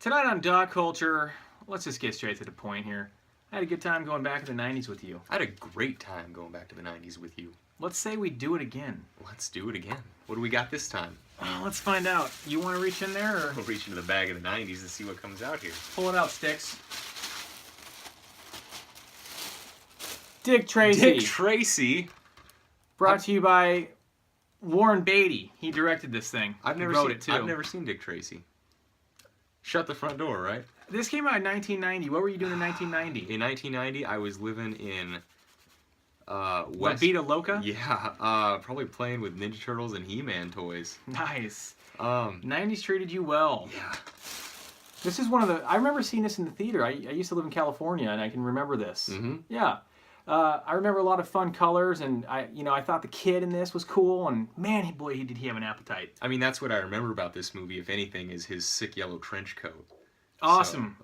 Tonight on Dog Culture, let's just get straight to the point here. I had a good time going back to the 90s with you. I had a great time going back to the 90s with you. Let's say we do it again. Let's do it again. What do we got this time? Let's find out. You want to reach in there or We'll reach into the bag of the 90s and see what comes out here. pull it out, Sticks? Dick Tracy. Dick Tracy. Brought to you by Warren Beatty. He directed this thing. I've never He wrote seen it too. I've never seen Dick Tracy. Shut the front door, right? This came out in 1990. What were you doing in 1990? In 1990, I was living in What, West. Vita Loca? Yeah, probably playing with Ninja Turtles and He-Man toys. Nice. Um, 90s treated you well. yeah. This is one of the... I remember seeing this in the theater. I used to live in California, and I can remember this. Mm-hmm. Yeah. I remember a lot of fun colors, and I thought the kid in this was cool, and man, did he have an appetite. I mean, that's what I remember about this movie, if anything, is his sick yellow trench coat. Awesome.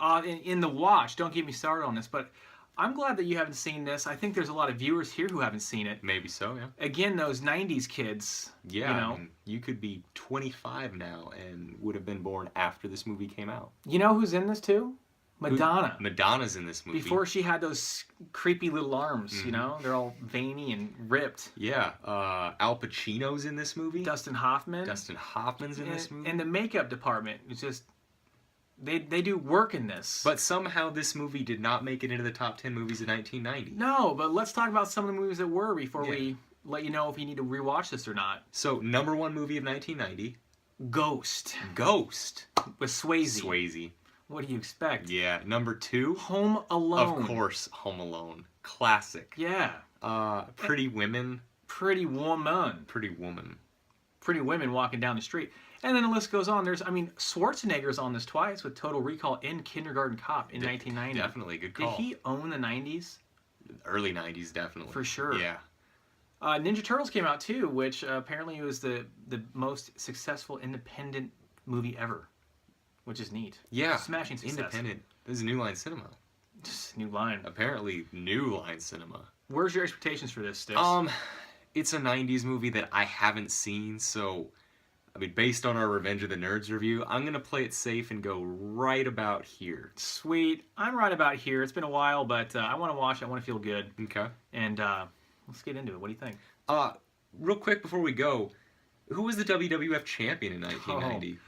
In the watch, don't get me started on this, but I'm glad that you haven't seen this. I think there's a lot of viewers here who haven't seen it. Maybe so, yeah. Again, those 90s kids, Yeah, you know. I mean, you could be 25 now and would have been born after this movie came out. You know who's in this too? Madonna. Madonna's in this movie. Before she had those creepy little arms, you know? They're all veiny and ripped. Yeah, Al Pacino's in this movie. Dustin Hoffman. Dustin Hoffman's in this movie. And the makeup department is just... They do work in this. But somehow this movie did not make it into the top 10 movies of 1990. No, but let's talk about some of the movies that were before Yeah. we let you know if you need to rewatch this or not. So, number one movie of 1990, Ghost Ghost. with Swayze. Swayze. What do you expect? Yeah, number two, Home Alone. of course, Home Alone. Classic. Yeah. Pretty Women. Pretty Woman. Pretty Woman. Pretty women walking down the street. And then the list goes on. Schwarzenegger's on this twice with Total Recall and Kindergarten Cop in 1990. Definitely, good call. Did he own the 90s? Early 90s, definitely. For sure. Yeah. Ninja Turtles came out too, which apparently was the most successful independent movie ever, which is neat. Yeah. Smashing success. Independent. This is New Line Cinema. Just new line. Apparently, New Line Cinema. Where's your expectations for this, Sticks? It's a 90s movie that I haven't seen, so, I mean, based on our Revenge of the Nerds review, I'm going to play it safe and go right about here. Sweet. I'm right about here. It's been a while, but I want to watch it. I want to feel good. Okay. And let's get into it. What do you think? Real quick before we go, who was the WWF champion in 1990?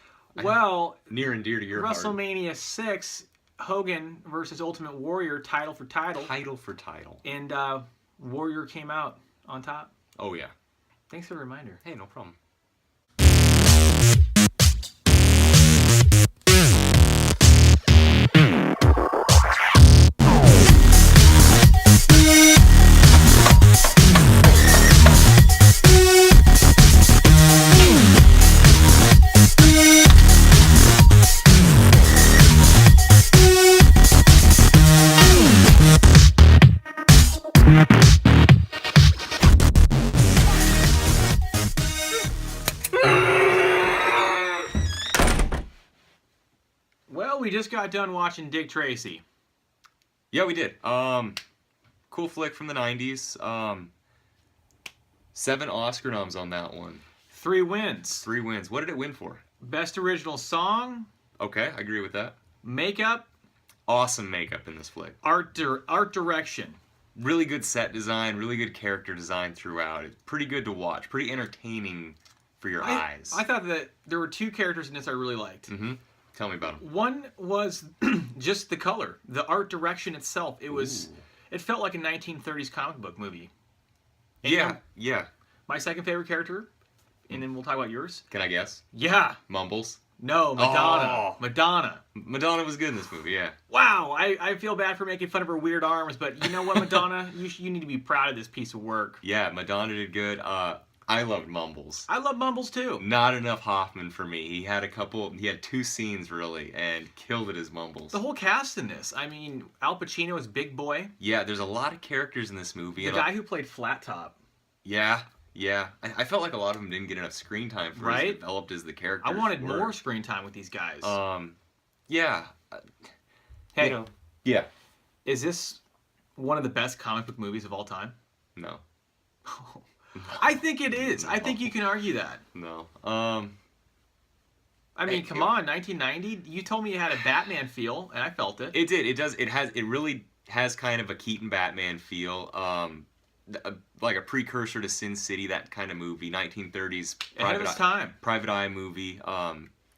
Well, Near and dear to your heart. WrestleMania 6, Hogan versus Ultimate Warrior, title for title. Title for title. And Warrior came out on top. Oh, yeah. Thanks for the reminder. Hey, no problem. Well, we just got done watching Dick Tracy. Yeah, we did. Cool flick from the 90s. 7 Oscar noms on that one. 3 wins. 3 wins. What did it win for? Best original song, Okay, I agree with that. makeup, Awesome makeup in this flick. art direction. Really good set design, really good character design throughout. It's pretty good to watch. Pretty entertaining for your eyes. I thought that there were 2 characters in this I really liked. Mm-hmm. Tell me about them. One was just the color, the art direction itself. It felt like a 1930s comic book movie. And Yeah, yeah. My second favorite character, and then we'll talk about yours. Can I guess? Yeah. Mumbles. No, Madonna. Oh. Madonna. Madonna was good in this movie, yeah. Wow, I feel bad for making fun of her weird arms, but you know what, Madonna? you need to be proud of this piece of work. Yeah, Madonna did good. I loved Mumbles. I love Mumbles too. Not enough Hoffman for me. He had 2 scenes really, and killed it as Mumbles. The whole cast in this. I mean, Al Pacino is Big Boy. Yeah, there's a lot of characters in this movie. The guy who played Flat Top. Yeah. I felt like a lot of them didn't get enough screen time for as Right? developed as the characters I wanted were. more screen time with these guys. Yeah. Hey, You know, yeah. is this one of the best comic book movies of all time? No. I think it is. I think you can argue that. No. I mean, come on, 1990. You told me it had a Batman feel, and I felt it. It did. It does. It really has kind of a Keaton Batman feel. Like a precursor to Sin City, that kind of movie, 1930s Ahead of its time. Private Eye movie.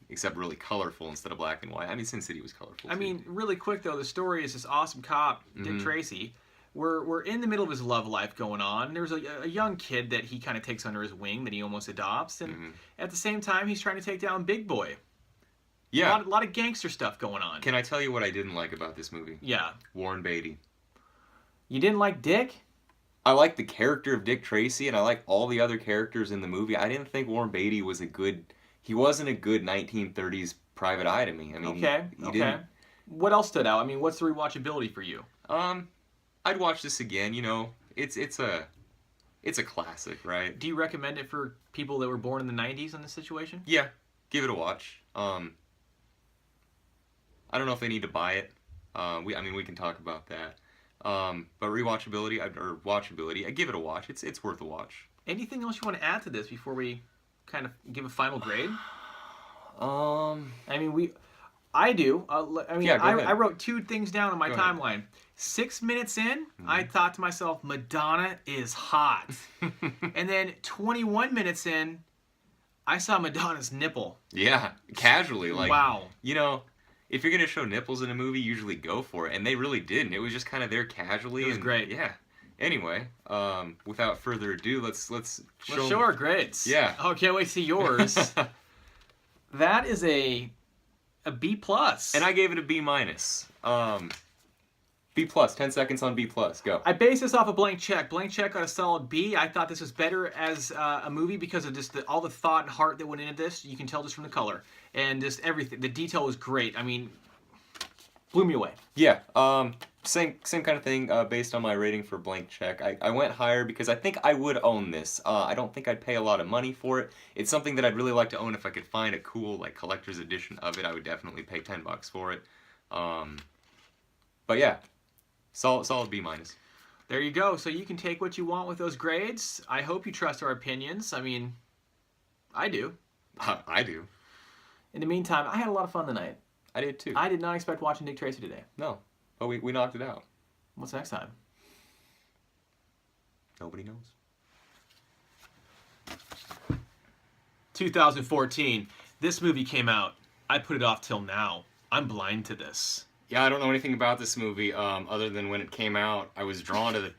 Except really colorful instead of black and white. I mean, Sin City was colorful. I mean, really quick though, the story is this awesome cop, Dick Tracy. We're in the middle of his love life going on. There's a young kid that he kind of takes under his wing that he almost adopts, and at the same time, he's trying to take down Big Boy. Yeah, a lot of gangster stuff going on. Can I tell you what I didn't like about this movie? Yeah. Warren Beatty. You didn't like Dick? I like the character of Dick Tracy, and I like all the other characters in the movie. I didn't think Warren Beatty was a good. He wasn't a good 1930s Private Eye to me. I mean, okay. Didn't. What else stood out? I mean, what's the rewatchability for you? I'd watch this again. You know, it's a classic, right? Do you recommend it for people that were born in the 90s in this situation? Yeah, give it a watch. I don't know if they need to buy it. I mean, we can talk about that. But rewatchability or watchability, I give it a watch. It's worth a watch. Anything else you want to add to this before we kind of give a final grade? I mean, I do. I mean, yeah, I wrote 2 things down on my timeline. 6 minutes in, I thought to myself, Madonna is hot. And then 21 minutes in, I saw Madonna's nipple. Yeah, casually. Like, wow. You know, if you're going to show nipples in a movie, usually go for it. And they really didn't. It was just kind of there casually. It was great. Yeah. Anyway, without further ado, let's show our grades. Yeah. Oh, can't wait to see yours. That is a B+. And I gave it a B-. B+, 10 seconds on B+, go. I based this off a Blank Check. Blank Check got a solid B. I thought this was better as a movie because of just all the thought and heart that went into this. You can tell just from the color. And just everything. The detail was great. I mean, blew me away. Yeah, same kind of thing based on my rating for Blank Check. I went higher because I think I would own this. I don't think I'd pay a lot of money for it. It's something that I'd really like to own. If I could find a cool like collector's edition of it, I would definitely pay $10 for it. But yeah, solid B-. There you go. So you can take what you want with those grades. I hope you trust our opinions. I mean, I do. I do. In the meantime, I had a lot of fun tonight. I did too. I did not expect watching Dick Tracy today. No, but we knocked it out. What's next time? Nobody knows. 2014. This movie came out. I put it off till now. I'm blind to this. Yeah, I don't know anything about this movie other than when it came out, I was drawn to the...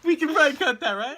We can probably cut that, right?